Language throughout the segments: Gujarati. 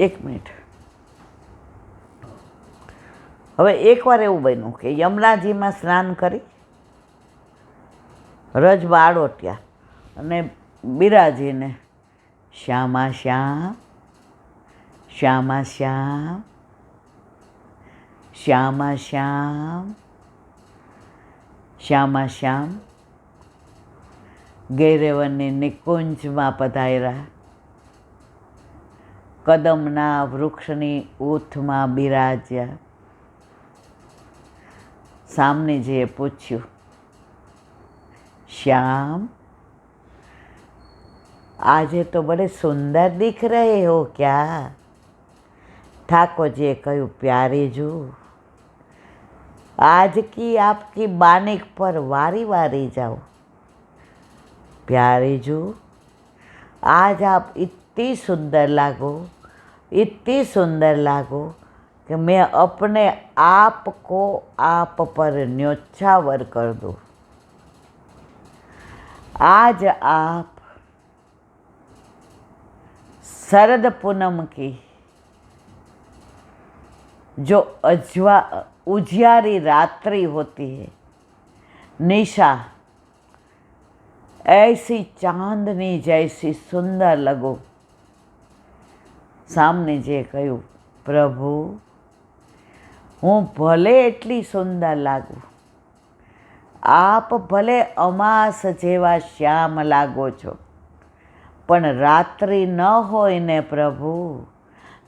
એક મિનિટ. હવે એકવાર એવું બન્યું કે યમુનાજીમાં સ્નાન કરી રજમાં આડોટ્યા અને બિરાજીને શ્યામા શ્યામ શ્યામા શ્યામ શ્યામા શ્યામ શ્યામા શ્યામ ગૈરેવનની નિકુંજમાં પધાર્યા. કદમના વૃક્ષની ઊથમાં બિરાજ્યા. સામનેજીએ પૂછ્યું, श्याम आज तो बड़े सुंदर दिख रहे हो क्या? ठाकुर जी कहूँ, प्यारे जो आज की आपकी बानिक पर वारी वारी जाओ. प्यारे जो आज आप इतनी सुंदर लागो कि मैं अपने आप को आप पर न्योछावर कर दूँ. आज आप शरद पूनम की जो उजियारी रात्रि होती है, निशा, ऐसी चांदनी जैसी सुंदर लगो. सामने जे कहूँ, प्रभु हूँ भले एटली सुंदर लागू, आप भले अमास जेवा श्याम लागो छो, पण रात्रि न होय ने प्रभु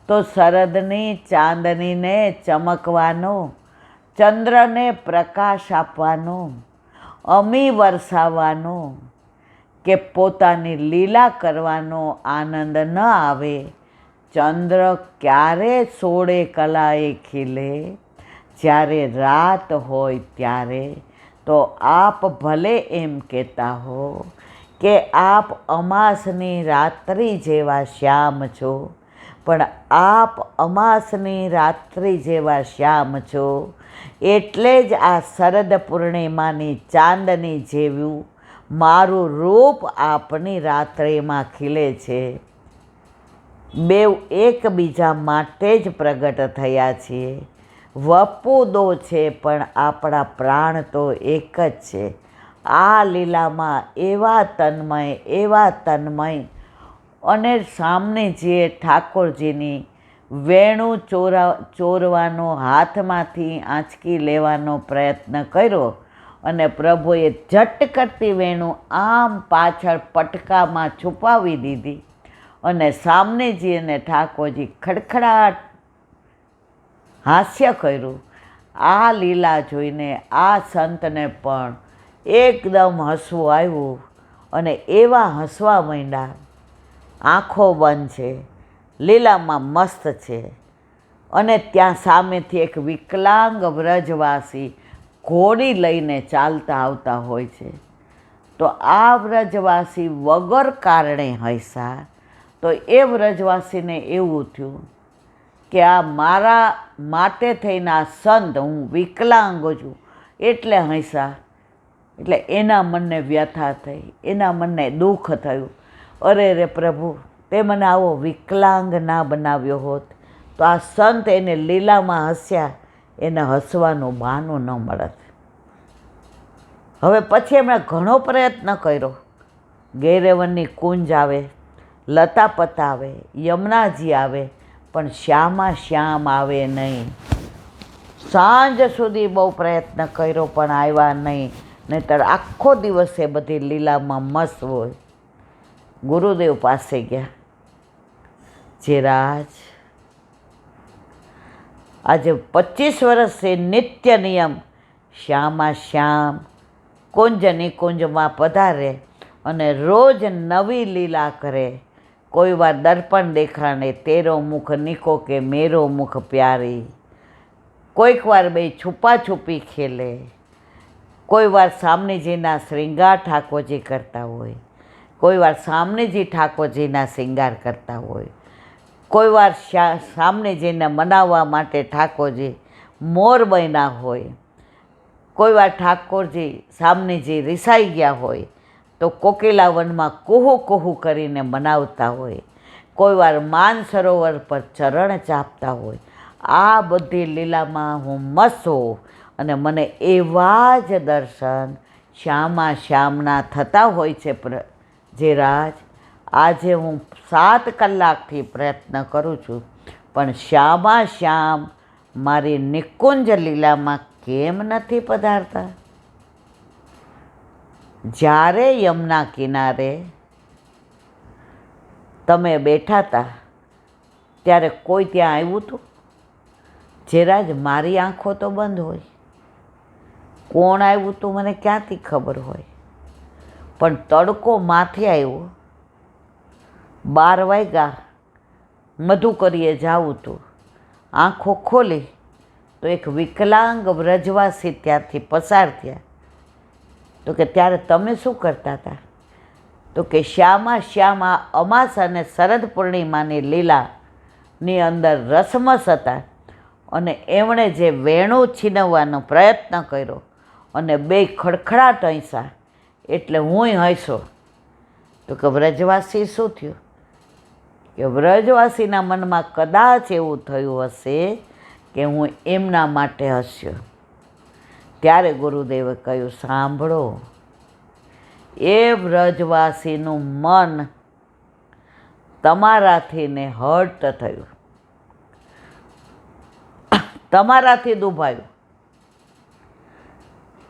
तो शरदनी चांदनी ने चमकवानो, चंद्र ने प्रकाश आपवानो, अमी वरसावानो के पोतानी लीला करवानो आनंद न आवे. चंद्र क्यारे 16 कलाए खिले, ज्यारे रात होय त्यारे. तो आप भले एम कहता हो कि आप अमासनी रात्रि जेवा श्याम छो, पण आप अमासनी रात्रि जेवा श्याम छो एटले ज आ शरद पूर्णिमानी चांदनी जेव्युं मारू रूप आपनी रात्रिमां खिले छे. बेव एकबीजा माटे ज प्रगट थया छीए. वपू दो छे पण आपणा प्राण तो एक ज छे. आ लीलामां एवा तन्मय अने सामने जे ठाकुरजीनी वेणु चोरवानो हाथमांथी आंचकी लेवानो प्रयत्न कर्यो अने प्रभुए झट करती वेणु आम पाछळ पटकामां छुपावी दीधी अने सामनेजी अने ठाकुरजी खड़खड़ाट हास्य कर्યું. आ लीला जोईने आ संतने पण एकदम हसવું આવ્યું અને એવા હસવા માંડ્યા. આંખો બંધ છે, લીલામાં મસ્ત છે અને ત્યાં સામેથી એક વિકલાંગ વ્રજવાસી ઘોડી લઈને ચાલતા આવતા હોય છે. તો આ વ્રજવાસી વગર કારણે હસ્યા. તો એ વ્રજવાસીને એવું થયું કે આ મારા માટે થઈને આ સંત, હું વિકલાંગ છું એટલે હસ્યા. એટલે એના મનને વ્યથા થઈ, એના મનને દુઃખ થયું. અરે રે પ્રભુ, તે મને આવો વિકલાંગ ના બનાવ્યો હોત તો આ સંત એને લીલામાં હસ્યા, એને હસવાનું બહાનું ન મળત. હવે પછી એમણે ઘણો પ્રયત્ન કર્યો. ગૈરેવનની કુંજ આવે, લતાપતા આવે, યમુનાજી આવે, પણ શ્યામા શ્યામ આવે નહીં. સાંજ સુધી બહુ પ્રયત્ન કર્યો પણ આવ્યા નહીં. નહીંતર આખો દિવસ એ બધી લીલામાં મસ્ત હોય. ગુરુદેવ પાસે ગયા, જે રાજ આજે 25 વર્ષથી નિત્ય નિયમ શ્યામા શ્યામ કુંજ નિકુંજમાં પધારે અને રોજ નવી લીલા કરે. કોઈ વાર દર્પણ દેખાડે, તેરો મુખ નીકો કે મેરો મુખ પ્યારી. કોઈક વાર બે છુપાછુપી ખેલે. કોઈ વાર સામનેજીના શ્રૃંગાર ઠાકોરજી કરતા હોય, કોઈ વાર સામનેજી ઠાકોરજીના શ્રૃંગાર કરતા હોય, કોઈ વાર સામનેજીને મનાવવા માટે ઠાકોરજી મોર બન્યા હોય, કોઈ વાર ઠાકોરજી સામનેજી રિસાઈ ગયા હોય તો કોકિલા વનમાં કુહુ કુહુ કરીને મનાવતા હોય, કોઈ વાર માનસરોવર પર ચરણ ચાપતા હોય, આ બધી લીલામાં હું મસ્ત હોઉં અને મને એવા જ દર્શન શ્યામા શ્યામના થતા હોય છે. જે રાજ આજે હું 7 કલાકથી પ્રયત્ન કરું છું, પણ શ્યામા શ્યામ મારી નિકુંજ લીલામાં કેમ નથી પધારતા? જ્યારે યમુના કિનારે તમે બેઠા હતા ત્યારે કોઈ ત્યાં આવ્યું હતું? જેરાજ મારી આંખો તો બંધ હોય, કોણ આવ્યું હતું મને ક્યાંથી ખબર હોય? પણ તડકો માથે આવ્યો, 12 વાગ્યા, મધુકરીએ જાવું હતું. આંખો ખોલી તો એક વિકલાંગ વ્રજવાસી ત્યાંથી પસાર થયા. તો કે ત્યારે તમે શું કરતા હતા? તો કે શ્યામા શ્યામા અમાસ અને શરદ પૂર્ણિમાની લીલાની અંદર રસમસ હતા અને એમણે જે વેણું છીનવવાનો પ્રયત્ન કર્યો અને 2 ખડખડાટ હંસ્યા એટલે હુંય હંસ્યો. તો કે વ્રજવાસી શું થયું? કે વ્રજવાસીના મનમાં કદાચ એવું થયું હશે કે હું એમના માટે હસ્યો. ત્યારે ગુરુદેવે કહ્યું, સાંભળો, એ વ્રજવાસીનું મન તમારાથી ને હર્ટ થયું, તમારાથી દુભાયું.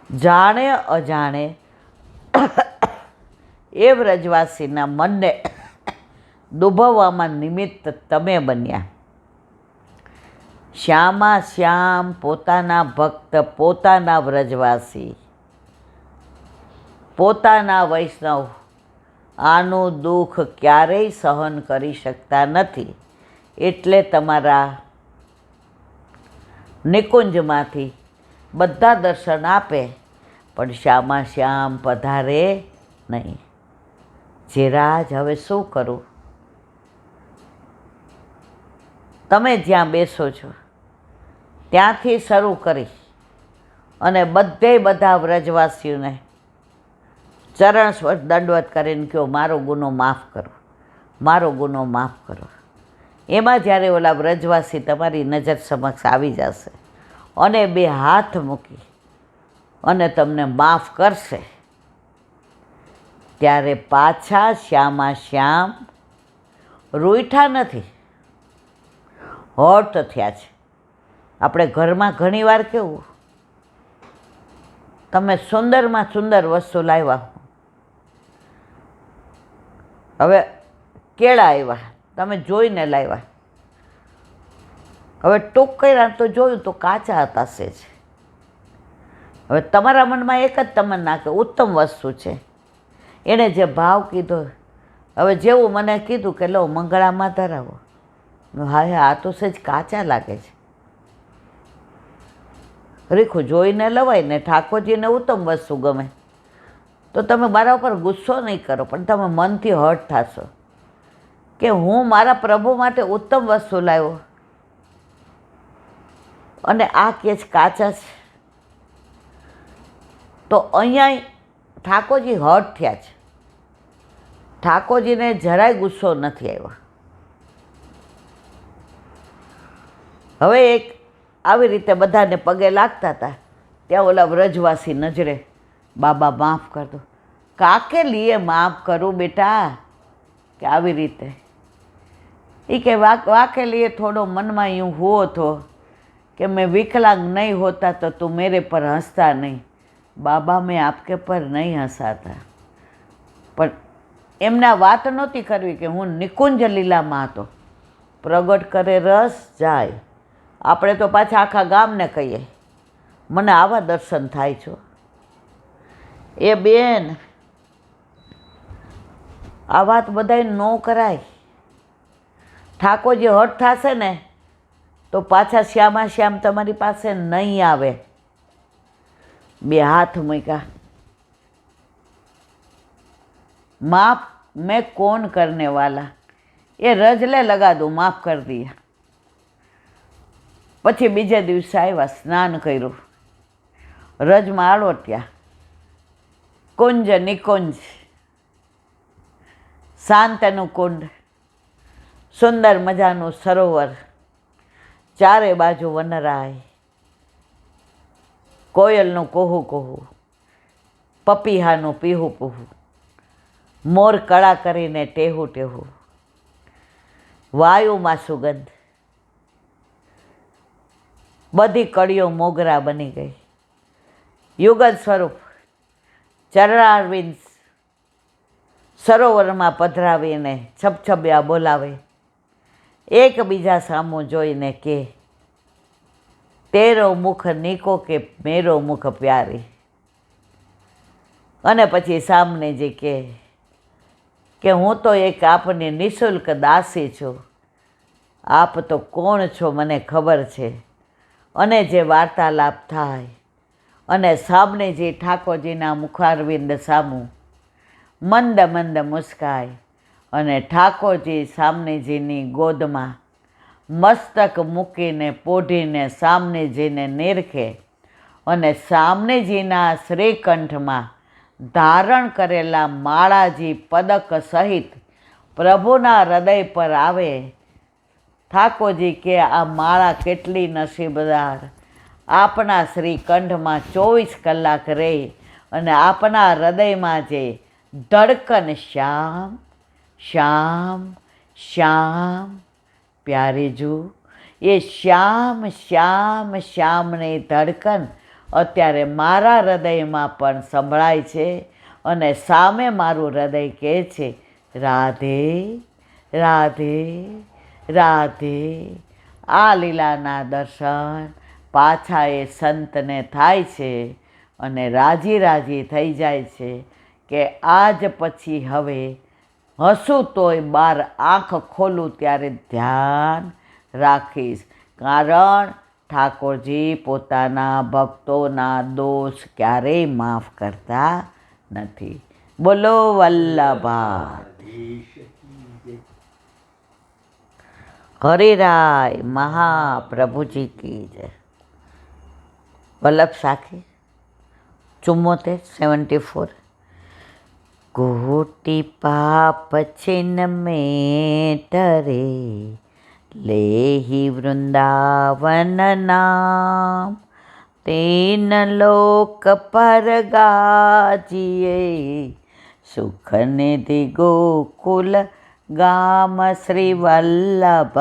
જાણે અજાણે એ વ્રજવાસીના મનને દુભાવવામાં નિમિત્ત તમે બન્યા. શ્યામા શ્યામ પોતાના ભક્ત, પોતાના વ્રજવાસી, પોતાના વૈષ્ણવ આનું દુઃખ ક્યારેય સહન કરી શકતા નથી. એટલે તમારા નિકુંજમાંથી બધા દર્શન આપે પણ શ્યામા શ્યામ પધારે નહીં. જેરાજ હવે શું કરું? તમે જ્યાં બેસો છો ત્યાંથી શરૂ કરી અને બધા વ્રજવાસીઓને ચરણ દંડવત કરીને કહો, મારો ગુનો માફ કરો, મારો ગુનો માફ કરો. એમાં જ્યારે ઓલા વ્રજવાસી તમારી નજર સમક્ષ આવી જશે અને 2 હાથ મૂકી અને તમને માફ કરશે, ત્યારે પાછા શ્યામા શ્યામ રૂઠા નથી, હર્ટ થયા છે. આપણે ઘરમાં ઘણીવાર કેવું, તમે સુંદરમાં સુંદર વસ્તુ લાવ્યા, હવે કેળા આવ્યા, તમે જોઈને લાવ્યા, હવે ટૂંક કર્યા તો જોયું તો કાચા હતા સેજ. હવે તમારા મનમાં એક જ તમન્ના કે ઉત્તમ વસ્તુ છે, એણે જે ભાવ કીધો, હવે જેવું મને કીધું કે લો મંગળામાં ધરાવો, હા આ તો સેજ કાચા લાગે છે, રીખું જોઈને લવાય ને. ઠાકોરજીને ઉત્તમ વસ્તુ ગમે તો તમે મારા ઉપર ગુસ્સો નહીં કરો, પણ તમે મનથી હર્ટ થશો કે હું મારા પ્રભુ માટે ઉત્તમ વસ્તુ લાવ્યો અને આ કે કાચા છે. તો અહીંયા ઠાકોરજી હર્ટ થયા છે. ઠાકોરજીને જરાય ગુસ્સો નથી આવ્યો. હવે એક આવી રીતે બધાને પગે લાગતા હતા ત્યાં ઓલા વ્રજવાસી નજરે, બાબા માફ કર દો. કાકે લીએ માફ કરું બેટા? કે આવી રીતે એ કે વાકે લીએ થોડો મનમાં यूँ हुआ तो कि मैं विकलांग नहीं होता तो तुम मेरे पर हंसता नहीं. बाबा मैं आपके पर नहीं हंसाता. પણ એમને વાત નહોતી કરવી કે હું નિકુંજ લીલામાં હતો. પ્રગટ કરે રસ જાય. આપણે તો પાછા આખા ગામને કહીએ મને આવા દર્શન થાય છો. એ બેન, આ વાત બધાય ન કરાય. ઠાકોરજી હટ થશે ને તો પાછા શ્યામા શ્યામ તમારી પાસે નહીં આવે. 2 હાથ મૂક્યા. माफ मैं कौन करने वाला, ये रजले लगा दूँ, माफ़ कर दिया. પછી બીજે દિવસે આવ્યા, સ્નાન કર્યું, રજમાં આળોટ્યા, કુંજ નિકુંજ શાંતનું કુંડ, સુંદર મજાનું સરોવર, ચારે બાજુ વનરાય, કોયલનું કુહુ કુહુ, પપીહાનું પીહું પીહું, મોર કળા કરીને ટેહું ટેહું, વાયુમાં સુગંધ, બધી કળીઓ મોગરા બની ગઈ. યુગલ સ્વરૂપ ચરણારવિંદ સરોવરમાં પધરાવીને છબછબિયા બોલાવે, એકબીજા સામું જોઈને કે તેરો મુખ નીકો કે મેરો મુખ પ્યારી. અને પછી સામને જે કે હું તો એક આપની નિઃશુલ્ક દાસી છું, આપ તો કોણ છો મને ખબર છે. અને જે વાર્તાલાપ થાય અને સામનેજી ઠાકોરજીના મુખારવિંદ સામું મંદ મંદ મુસ્કાય અને ઠાકોરજી સામનેજીની ગોદમાં મસ્તક મૂકીને પોઢીને સામનેજીને નિરખે અને સામનેજીના શ્રીકંઠમાં ધારણ કરેલા માળાજી પદક સહિત પ્રભુના હૃદય પર આવે. ઠાકોરજી કે આ માળા કેટલી નસીબદાર, આપના શ્રીકંઠમાં 24 કલાક રહી અને આપના હૃદયમાં જે ધડકન શ્યામ શ્યામ શ્યામ પ્યારીજુ, એ શ્યામ શ્યામ શ્યામની ધડકન અત્યારે મારા હૃદયમાં પણ સંભળાય છે. અને સામે મારું હૃદય કહે છે રાધે રાધે રાધે. આ લીલાના દર્શન પાછા એ સંતને થાય છે અને રાજી રાજી થઈ જાય છે કે આજ પછી હવે હસું તોય બાર આંખ ખોલું ત્યારે ધ્યાન રાખીશ, કારણ ઠાકોરજી પોતાના ભક્તોના દોષ ક્યારેય માફ કરતા નથી. બોલો વલ્લભા હરિરાય મહાપ્રભુજી કી જય. વલ્લભ સાખી 74 કોટી પાપ છિન में टरे लेहि वृंदावन नाम तीन लोक पर गाजिए सुख निधि गोकुल गाम श्री वल्लभ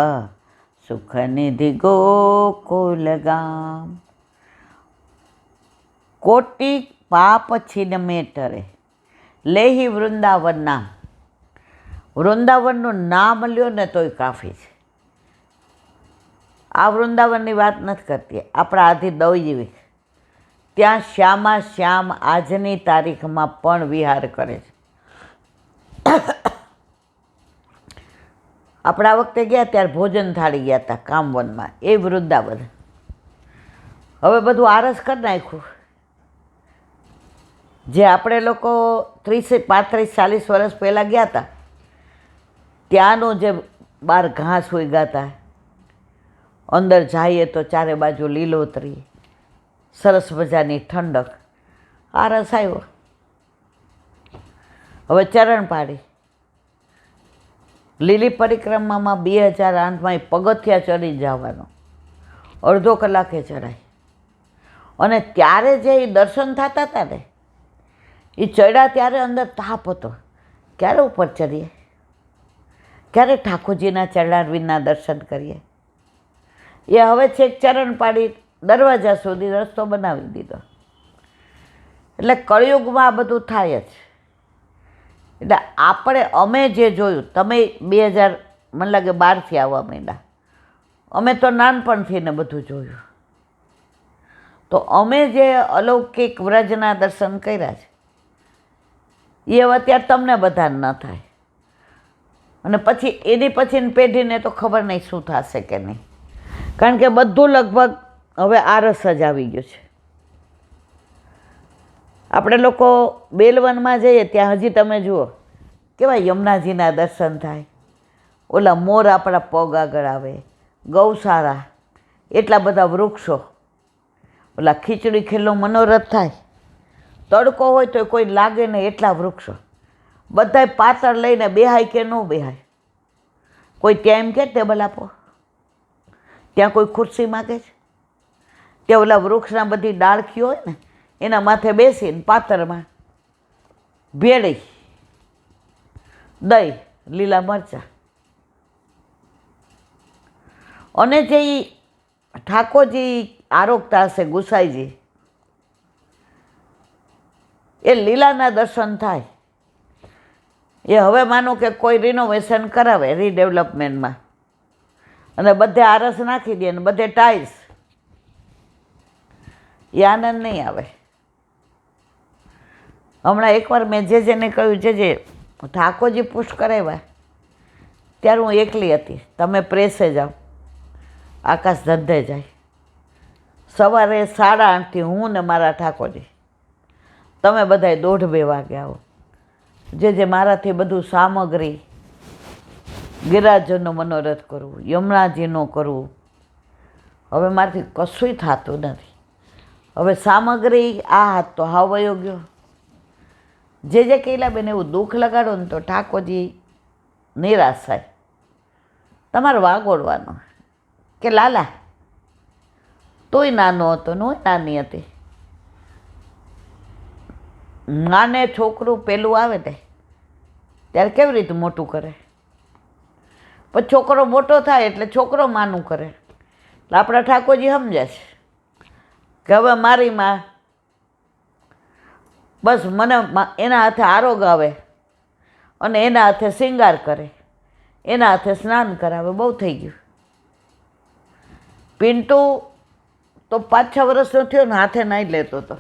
सुख निधि गोकुल गाम. कोटि पाप छिन में टरे લેહી વૃંદાવન નામ. વૃંદાવનનું નામ લ્યો ને તોય કાફી છે. આ વૃંદાવનની વાત નથી કરતી, આપણા આધી દૌજીવી. ત્યાં શ્યામા શ્યામ આજની તારીખમાં પણ વિહાર કરે છે. આપણા વખતે ગયા ત્યારે ભોજન થાળી ગયા હતા કામવનમાં, એ વૃંદાવન. હવે બધું આરસ કરી નાખ્યું. જે આપણે લોકો 30, 35, 40 વર્ષ પહેલાં ગયા હતા ત્યાંનું જે બહાર ઘાસ ઉગ્યા હતા, અંદર જઈએ તો ચારે બાજુ લીલોતરી, સરસ મજાની ઠંડક, આ રસ આવ્યો. હવે ચરણ પાડી લીલી પરિક્રમામાં 2008માં પગથિયા ચડી જવાનો, અડધો કલાકે ચડાય. અને ત્યારે જે દર્શન થતા હતા ને એ ચડ્યા ત્યારે અંદર તાપ હતો, ક્યારે ઉપર ચડીએ, ક્યારે ઠાકોરજીના ચરણારવિંદના દર્શન કરીએ. એ હવે છેક ચરણ પાડી દરવાજા સુધી રસ્તો બનાવી દીધો. એટલે કળિયુગમાં આ બધું થાય જ. એટલે અમે જે જોયું, તમે 2000 મને લાગે 12થી આવવા માંડ્યા, અમે તો નાનપણથી ને બધું જોયું. તો અમે જે અલૌકિક વ્રજના દર્શન કર્યા છે એ હવે અત્યારે તમને બધાને ન થાય. અને પછી એની પછીની પેઢીને તો ખબર નહીં શું થશે કે નહીં, કારણ કે બધું લગભગ હવે આરસ જ આવી ગયું છે. આપણે લોકો બેલવનમાં જઈએ ત્યાં હજી તમે જુઓ કેવા યમુનાજીના દર્શન થાય, ઓલા મોર આપણા પગ આગળ આવે, ગૌશાળા, એટલા બધા વૃક્ષો, ઓલા ખીચડી ખીલ્લો મનોરથ થાય, તડકો હોય તો કોઈ લાગે નહીં એટલા વૃક્ષો, બધાય પાતળ લઈને બેહાય કે ન બેહાય, કોઈ ત્યાં એમ કે ટેબલ આપો, ત્યાં કોઈ ખુરશી માગે છે? ત્યાં ઓલા વૃક્ષના બધી ડાળખીઓ હોય ને એના માથે બેસીને પાતરમાં ભેળી, દહીં, લીલા મરચાં, અને જે ઠાકોરજી આરોગતા હશે ગુસાઈજી, એ લીલાના દર્શન થાય. એ હવે માનો કે કોઈ રિનોવેશન કરાવે રીડેવલપમેન્ટમાં અને બધે આરસ નાખી દે ને બધે ટાઇલ્સ, એ આનંદ નહીં આવે. હમણાં એકવાર મેં જેને કહ્યું જે ઠાકોરજી પુશ કરાવ્યા ત્યારે હું એકલી હતી. તમે પ્રેસે જાઓ, આકાશ ધંધે જાય. સવારે 8:30થી હું ને મારા ઠાકોરજી, તમે બધાય 1:30-2 વાગે આવો. જે મારાથી બધું સામગ્રી, ગિરિરાજનો મનોરથ કરવું, યમુનાજીનો કરવું, હવે મારાથી કશુંય થતું નથી. હવે સામગ્રી આ હાથ તો હાવ વયો ગયો. જે કહેલા બેન એવું દુઃખ લગાડો ને તો ઠાકોરજી નિરાશ થાય. તમારે વાગોડવાનો કે લાલા તોય નાનો હતો ને હું નાની હતી. નાને છોકરું પેલું આવે ને ત્યારે કેવી રીતે મોટું કરે, પછી છોકરો મોટો થાય એટલે છોકરો માનું કરે. એટલે આપણા ઠાકોરજી સમજે છે કે હવે મારી માં બસ મને એના હાથે આરોગ આવે અને એના હાથે શિંગાર કરે, એના હાથે સ્નાન કરાવે, બહુ થઈ ગયું. પિન્ટુ તો 5-6 વર્ષનો થયો ને હાથે નાહી લેતો હતો.